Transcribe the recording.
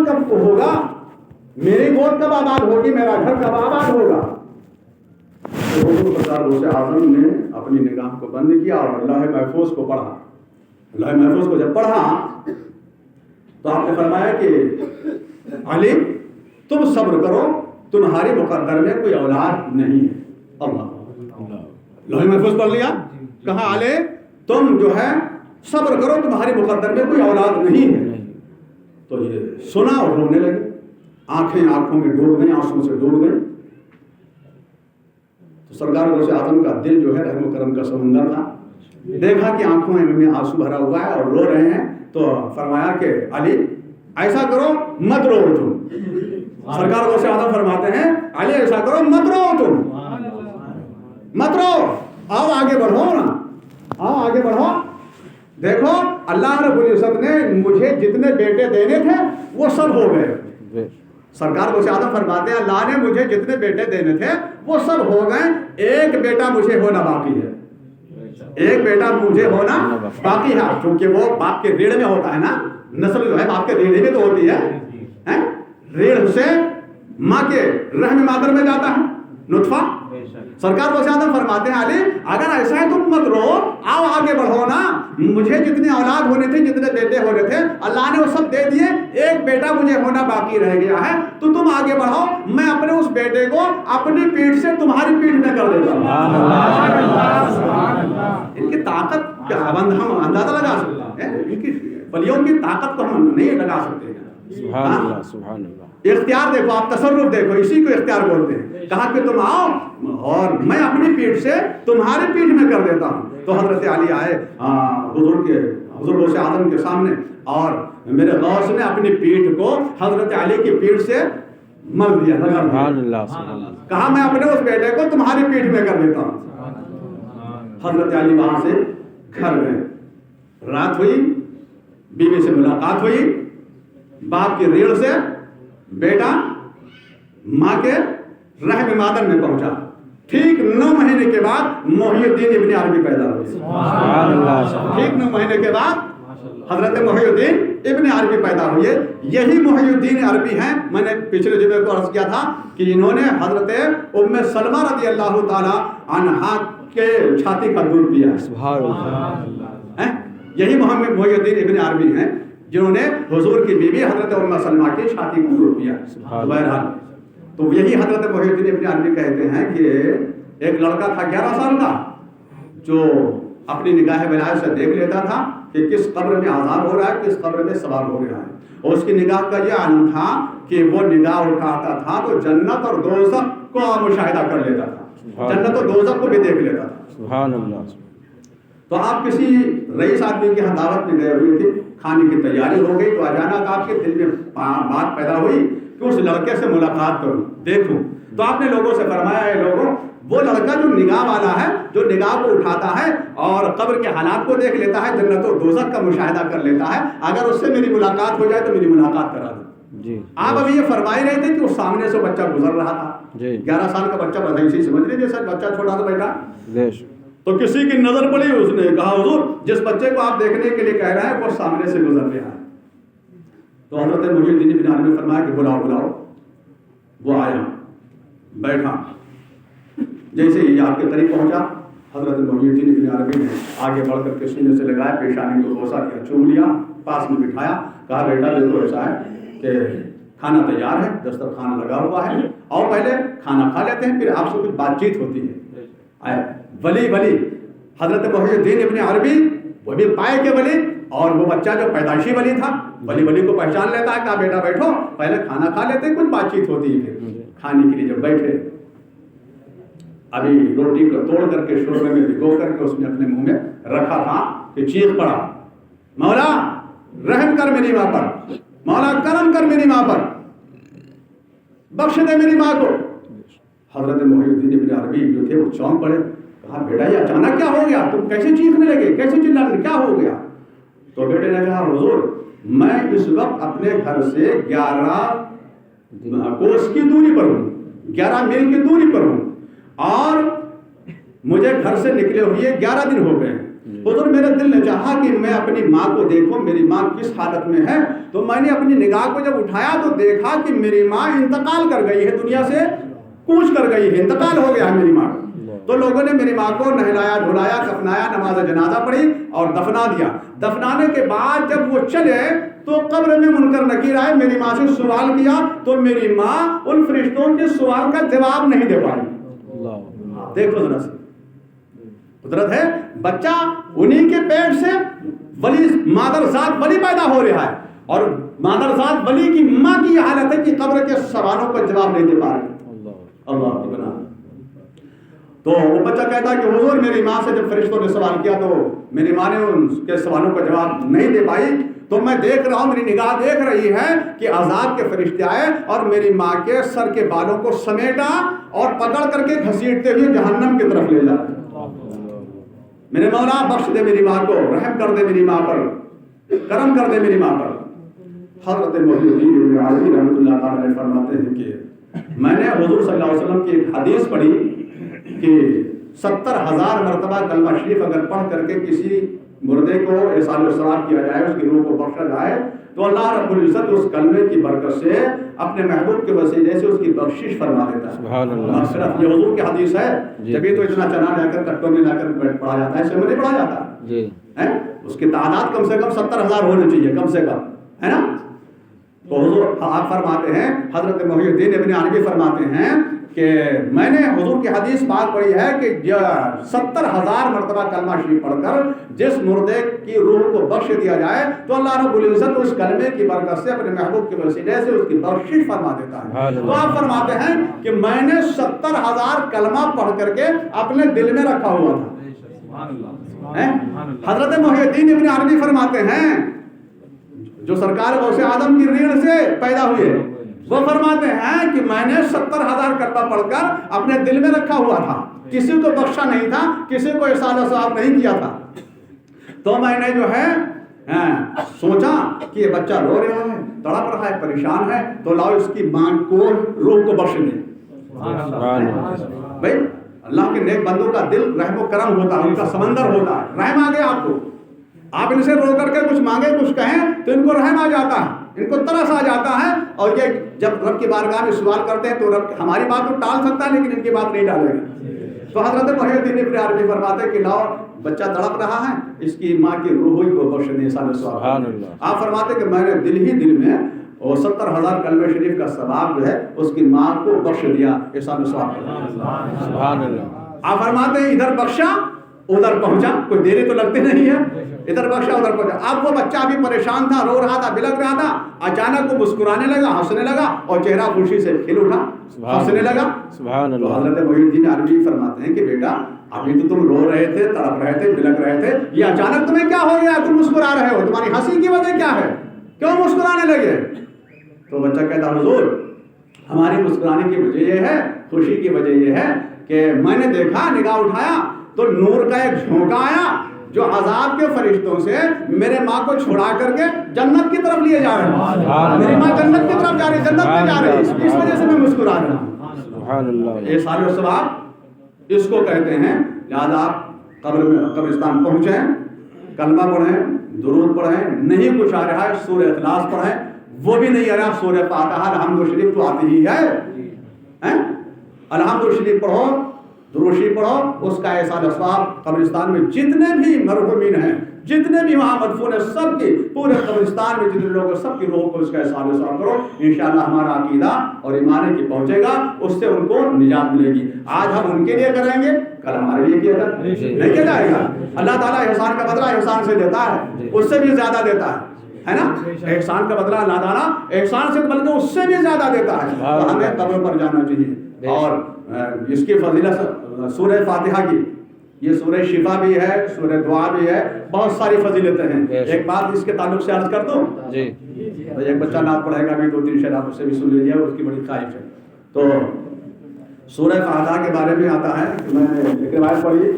کب ہوگا, میری گود کب آباد ہوگی, میرا گھر کب آباد ہوگا. تو حضور سرکار غوث اعظم نے اپنی نگاہ کو بند کیا اور اللہ محفوظ کو پڑھا. اللہ محفوظ کو جب پڑھا تو آپ نے فرمایا کہ علی تم صبر کرو, تمہاری مقدر میں کوئی اولاد نہیں ہے. اللہ محفوظ پڑھ لیا, کہا علی تم جو ہے صبر کرو, تمہاری مقدر میں کوئی اولاد نہیں ہے. تو یہ سنا اور رونے لگے, آنکھیں آنکھوں میں ڈوب گئی, آنسوں سے ڈوب گئی. تو سرکار غوث اعظم کا دل جو ہے رحم و کرم کا سمندر تھا, دیکھا کہ آنکھوں میں آنسو بھرا ہوا ہے اور رو رہے ہیں, تو فرمایا کہ علی ایسا کرو مت رو تم. سرکار غوث اعظم فرماتے ہیں علی ایسا کرو مت رو تم, مت رو, آؤ آگے بڑھو نا, آؤ آگے بڑھو. دیکھو اللہ رب العزت نے مجھے جتنے بیٹے دینے تھے وہ سب ہو گئے. سرکار غوث اعظم فرماتے ہیں اللہ نے مجھے جتنے بیٹے دینے تھے وہ سب ہو گئے, ایک بیٹا مجھے ہونا باقی ہے. ایک بیٹا مجھے ہونا باقی ہے, کیونکہ وہ باپ کے ریڑھ میں ہوتا ہے نا, نسل جو ہے باپ کے ریڑھ میں تو ہوتی ہے, ریڑھ سے ماں کے رحم مادر میں جاتا ہے نطفہ. سرکار غوث اعظم فرماتے ہیں علی اگر ایسا ہے تم مت رو, آؤ آگے بڑھو نا. مجھے جتنے اولاد ہونے تھے, جتنے بیٹے ہونے تھے, اللہ نے وہ سب دے دیے, ایک بیٹا مجھے ہونا باقی رہ گیا ہے, تو تم آگے بڑھو, میں اپنے اس بیٹے کو اپنی پیٹھ سے تمہاری پیٹھ میں کر دیتا ہوں. ان کی طاقت کا ہم اندازہ لگا سکتے ہیں, ان کی ولیوں کی طاقت کو ہم نہیں لگا سکتے ہیں. سبحان اللہ, سبحان اللہ. اختیار دیکھو آپ, تصرف دیکھو, اسی کو اختیار بولتے ہیں. کہا کہ تم آؤ اور میں اپنی پیٹھ سے تمہاری پیٹھ میں کر دیتا ہوں. تو حضرت علی آئے حضور غوث اعظم کے سامنے, اور میرے غوث نے اپنی پیٹھ کو حضرت علی کی پیٹھ سے مل دیا, سبحان اللہ, سبحان اللہ. کہا میں اپنے اس بیٹے کو تمہاری پیٹھ میں کر دیتا ہوں. حضرت علی وہاں سے گھر گئے, رات ہوئی, بیوی سے ملاقات ہوئی, باپ کی ریڑھ سے بیٹا ماں کے رحم مادر میں پہنچا. ٹھیک 9 مہینے کے بعد محی الدین ابن عربی پیدا ہوئے. سبحان اللہ. ٹھیک 9 مہینے کے بعد حضرت محی الدین ابن عربی پیدا ہوئے. یہی محی الدین عربی ہیں, میں نے پچھلے جمعے کو عرض کیا تھا کہ انہوں نے حضرت ام سلمہ رضی اللہ تعالی عنہا کے چھاتی کا دودھ پیا. سبحان اللہ. یہی محمد محی الدین ابن عربی ہیں جنہوں نے حضور کی بیوی حضرت ام سلمہ کی چھاتی کا دودھ پیا. بہرحال تو یہی حضرت محی الدین ابن عربی کہتے ہیں کہ ایک لڑکا تھا 11 سال کا, جو اپنی نگاہ ولایت سے دیکھ لیتا تھا کہ کس قبر میں عذاب ہو رہا ہے, کس قبر میں ثواب ہو رہا ہے. اور اس کی نگاہ کا یہ عالم تھا کہ وہ نگاہ اٹھاتا تھا تو جنت اور دوزخ کو مشاہدہ کر لیتا تھا, جنت اور دوزخ کو بھی دیکھ لیتا تھا. سبحان اللہ. تو آپ کسی رئیس آدمی کی دعوت میں گئے ہوئے تھے, کھانے کی تیاری ہو گئی, تو اچانک آپ کے دل میں بات پیدا ہوئی کہ اس لڑکے سے ملاقات کروں, دیکھوں. تو آپ نے لوگوں سے فرمایا ہے لوگوں, وہ لڑکا جو نگاہ والا ہے, جو نگاہ کو اٹھاتا ہے اور قبر کے حالات کو دیکھ لیتا ہے, جنت و دوزخ کا مشاہدہ کر لیتا ہے, اگر اس سے میری ملاقات ہو جائے تو میری ملاقات کرا دو. جی. آپ ابھی یہ فرمائی رہے تھے کہ اس سامنے سے بچہ گزر رہا تھا, 11 سال کا بچہ, بس ایسے ہی سمجھ لیجیے سر, بچہ چھوٹا سا بیٹا. تو کسی کی نظر پڑی, اس نے کہا حضور جس بچے کو آپ دیکھنے کے لیے کہہ رہے ہیں وہ سامنے سے گزر رہا ہے. تو حضرت محی الدین ابن عربی نے فرمایا کہ بلاؤ. وہ آیا, بیٹھا, جیسے ہی آپ کے قریب پہنچا, حضرت محی الدین ابن عربی نے آگے بڑھ کر کے سینے سے لگایا, پیشانی کو بوسہ کیا, چوم لیا, پاس میں بٹھایا, کہا بیٹا دیکھو ایسا ہے کہ کھانا تیار ہے, دسترخوان لگا ہوا ہے, اور پہلے کھانا کھا لیتے ہیں, پھر آپ سے کچھ بات چیت ہوتی ہے. ولی حضرت محی الدین ابن عربی وہ بھی پائے کے ولی, اور وہ بچہ جو پیدائشی ولی تھا, ولی کو پہچان لیتا ہے, کہا بیٹا بیٹھو, پہلے کھانا کھا لیتے ہیں, کچھ بات چیت ہوتی ہے. پھر کھانے کے لیے جب بیٹھے, ابھی روٹی کو توڑ کر کے شوربے میں بھگو کر کے اس نے اپنے منہ میں رکھا تھا کہ چیخ پڑا, مولا رحم کر میری ماں پر, مولا کرم کر میری ماں پر, بخش دے میری ماں کو. حضرت محی الدین ابن عربی جو تھے وہ چونک پڑے, کہا بیٹا یہ اچانک کیا ہو گیا, تم کیسے چیخنے لگے, کیسے چلانے, کیا ہو گیا؟ تو بیٹے نے کہا حضور میں اس وقت اپنے گھر سے 11 کوس کی دوری پر ہوں, 11 میل کی دوری پر ہوں, اور مجھے گھر سے نکلے ہوئے 11 دن ہو گئے ہیں, حضور میرے دل نے چاہا کہ میں اپنی ماں کو دیکھوں میری ماں کس حالت میں ہے، تو میں نے اپنی نگاہ کو جب اٹھایا تو دیکھا کہ میری ماں انتقال کر گئی ہے، دنیا سے کوچ کر گئی ہے، انتقال ہو گیا ہے میری ماں کا۔ تو لوگوں نے میری ماں کو نہلایا دھلایا کفنایا نماز جنازہ پڑھی اور دفنا دیا۔ دفنانے کے بعد جب وہ چلے تو قبر میں منکر نکیر آئے، میری ماں سے سوال کیا تو میری ماں ان فرشتوں کے سوال کا جواب نہیں دے پائی۔ دیکھو ذرا سی قدرت ہے، بچہ انہی کے پیٹ سے ولی مادر ذات ولی پیدا ہو رہا ہے، اور مادر ذات ولی کی ماں کی یہ حالت ہے کہ قبر کے سوالوں کا جواب نہیں دے پا رہی۔ اللہ کی بنا تو وہ بچہ کہتا ہے کہ حضور میری ماں سے جب فرشتوں نے سوال کیا تو میری ماں نے ان کے سوالوں کا جواب نہیں دے پائی، تو میں دیکھ رہا ہوں، میری نگاہ دیکھ رہی ہے کہ عذاب کے فرشتے آئے اور میری ماں کے سر کے بالوں کو سمیٹا اور پکڑ کر کے گھسیٹتے ہوئے جہنم کی طرف لے جاتے۔ میرے مولا بخش دے میری ماں کو، رحم کر دے میری ماں پر، کرم کر دے میری ماں پر۔ حضرت محی الدین ابن عربی رحمۃ اللہ تعالیٰ نے فرماتے ہیں کہ میں نے حضور صلی اللہ علیہ وسلم کی ایک حدیث پڑھی کہ 70,000 مرتبہ کلمہ شریف اگر پڑھ کر کے کسی مردے کو احسان و ثواب کیا جائے، اس کی روح کو بخشا جائے، تو اللہ رب العزت اس کلمے کی برکت سے اپنے محبوب کے وسیلے سے اس کی بخشش فرما دیتا ہے۔ سبحان اللہ، صرف یہ حضور کی حدیث ہے، جبھی تو اتنا چنا لے کر کٹوں میں لا کر پڑھا جاتا ہے، ایسے میں نہیں پڑھا جاتا جی، اس کی تعداد کم سے کم 70,000 ہونے چاہیے، کم سے کم، ہے نا؟ تو حضور آپ فرماتے ہیں، حضرت محی الدین ابن عربی فرماتے ہیں کہ میں نے حضور کی حدیث بات پڑھی ہے کہ 70,000 مرتبہ کلمہ شریف پڑھ کر جس مردے کی روح کو بخش دیا جائے تو اللہ رب العزت اس کلمے کی برکت سے اپنے محبوب کے وسیلے سے اس کی بخشش فرما دیتا ہے۔ تو آپ فرماتے ہیں کہ میں نے 70,000 کلمہ پڑھ کر کے اپنے دل میں رکھا ہوا تھا۔ حضرت محی الدین ابن عربی فرماتے ہیں جو سرکار غوث اعظم کی ریڑھ سے پیدا ہوئے، وہ فرماتے ہیں کہ میں نے 70,000 کلمہ پڑھ کر اپنے دل میں رکھا ہوا تھا، کسی کو بخشا نہیں تھا، کسی کو احسان و ثواب نہیں کیا تھا۔ تو میں نے جو ہے سوچا کہ یہ بچہ رو رہا ہے، تڑپ رہا ہے، پریشان ہے، تو لاؤ اس کی ماں کو روح کو بخش دیں۔ بھائی اللہ کے نیک بندوں کا دل رحم و کرم ہوتا ہے، ان کا سمندر ہوتا ہے، رحم آ گیا آپ کو، آپ ان سے رو کر کے کچھ مانگے کچھ کہیں تو ان کو رحم آ جاتا ہے، ان کو ترس آ جاتا ہے، اور یہ جب رب کی بارگاہ میں سوال کرتے ہیں تو رب ہماری بات تو ٹال سکتا ہے لیکن ان کی بات نہیں ٹالے گا۔ تو حضرت محی الدین ابن عربی فرماتے ہیں کہ لاؤ بچہ تڑپ رہا ہے، اس کی ماں کی روح کو بخش دیں، احسان و ثواب۔ آپ فرماتے کہ میں نے دل ہی دل میں اور 70,000 کلمہ شریف کا ثواب جو ہے اس کی ماں کو بخش دیا، احسان و ثواب۔ سبحان اللہ۔ آپ فرماتے ہیں ادھر بخشا ادھر پہنچا، کوئی دیری تو لگتی نہیں ہے، ادھر بخشا ادھر پہنچا۔ اب وہ بچہ بھی پریشان تھا، رو رہا تھا، بلک رہا تھا، اچانک وہ مسکرانے لگا، ہنسنے لگا اور چہرہ خوشی سے کھل اٹھا، ہنسنے لگا۔ سبحان اللہ۔ حضرت محی الدین عربی فرماتے ہیں کہ بیٹا ابھی تو تم رو رہے تھے، تڑپ رہے تھے، بلک رہے تھے، یہ اچانک تمہیں کیا ہو گیا، تم مسکرا رہے ہو، تمہاری ہنسی کی وجہ کیا ہے، کیوں مسکرانے لگے؟ تو بچہ کہتا حضور ہماری مسکرانے کی وجہ یہ ہے، خوشی کی وجہ یہ ہے کہ میں نے دیکھا، نگاہ اٹھایا تو نور کا ایک جھونکا آیا جو عذاب کے فرشتوں سے میرے ماں کو چھڑا کر کے جنت کی طرف لیے جا رہے ہیں، میری ماں جنت کی طرف جا رہی ہے، جنت میں جا رہی ہے، اس وجہ سے میں مسکرا رہا ہوں۔ سبحان اللہ۔ احسان و ثواب اس کو کہتے ہیں۔ لہٰذا آپ قبرستان پہنچیں، کلمہ پڑھیں، درود پڑھیں، نہیں کچھ آ رہا ہے سورہ اخلاص پڑھیں، وہ بھی نہیں آ رہا سورہ فاتحہ الحمد شریف تو آتی ہی ہے، الحمد شریف پڑھو، درود شریف پڑھو، اس کا احسان و ثواب قبرستان میں جتنے بھی مرحومین ہیں، جتنے بھی وہاں مدفون ہیں، سب کی پورے قبرستان میں جتنے لوگ ہیں سب کی روح کو اس کا احسان و ثواب کرو، انشاءاللہ ہمارا عقیدہ اور ایمان کی پہنچے گا، اس سے ان کو نجات ملے گی۔ آج ہم ان کے لیے کریں گے، کل ہمارے لیے کیا جائے نہیں کیا جائے گا۔ اللہ تعالیٰ احسان کا بدلہ احسان سے دیتا ہے، اس سے بھی زیادہ دیتا ہے نا، احسان کا بدلہ اللہ تعالیٰ احسان سے بلکہ اس سے بھی زیادہ دیتا ہے، تو ہمیں قبر پر جانا چاہیے۔ اور اس کی فضیلت سورہ فاتحہ کی، یہ سورہ شفا بھی ہے، سورہ دعا بھی ہے، بہت ساری فضیلتیں ہیں۔ ایک بات اس کے تعلق سے عرض کر دوں، ایک بچہ نعت پڑھے گا، بھی 2-3 شعر آپ اس سے بھی سن لیجیے، اس کی بڑی خواہش ہے۔ تو سورہ فاتحہ کے بارے میں آتا ہے کہ میں نے ایک روایت پڑھی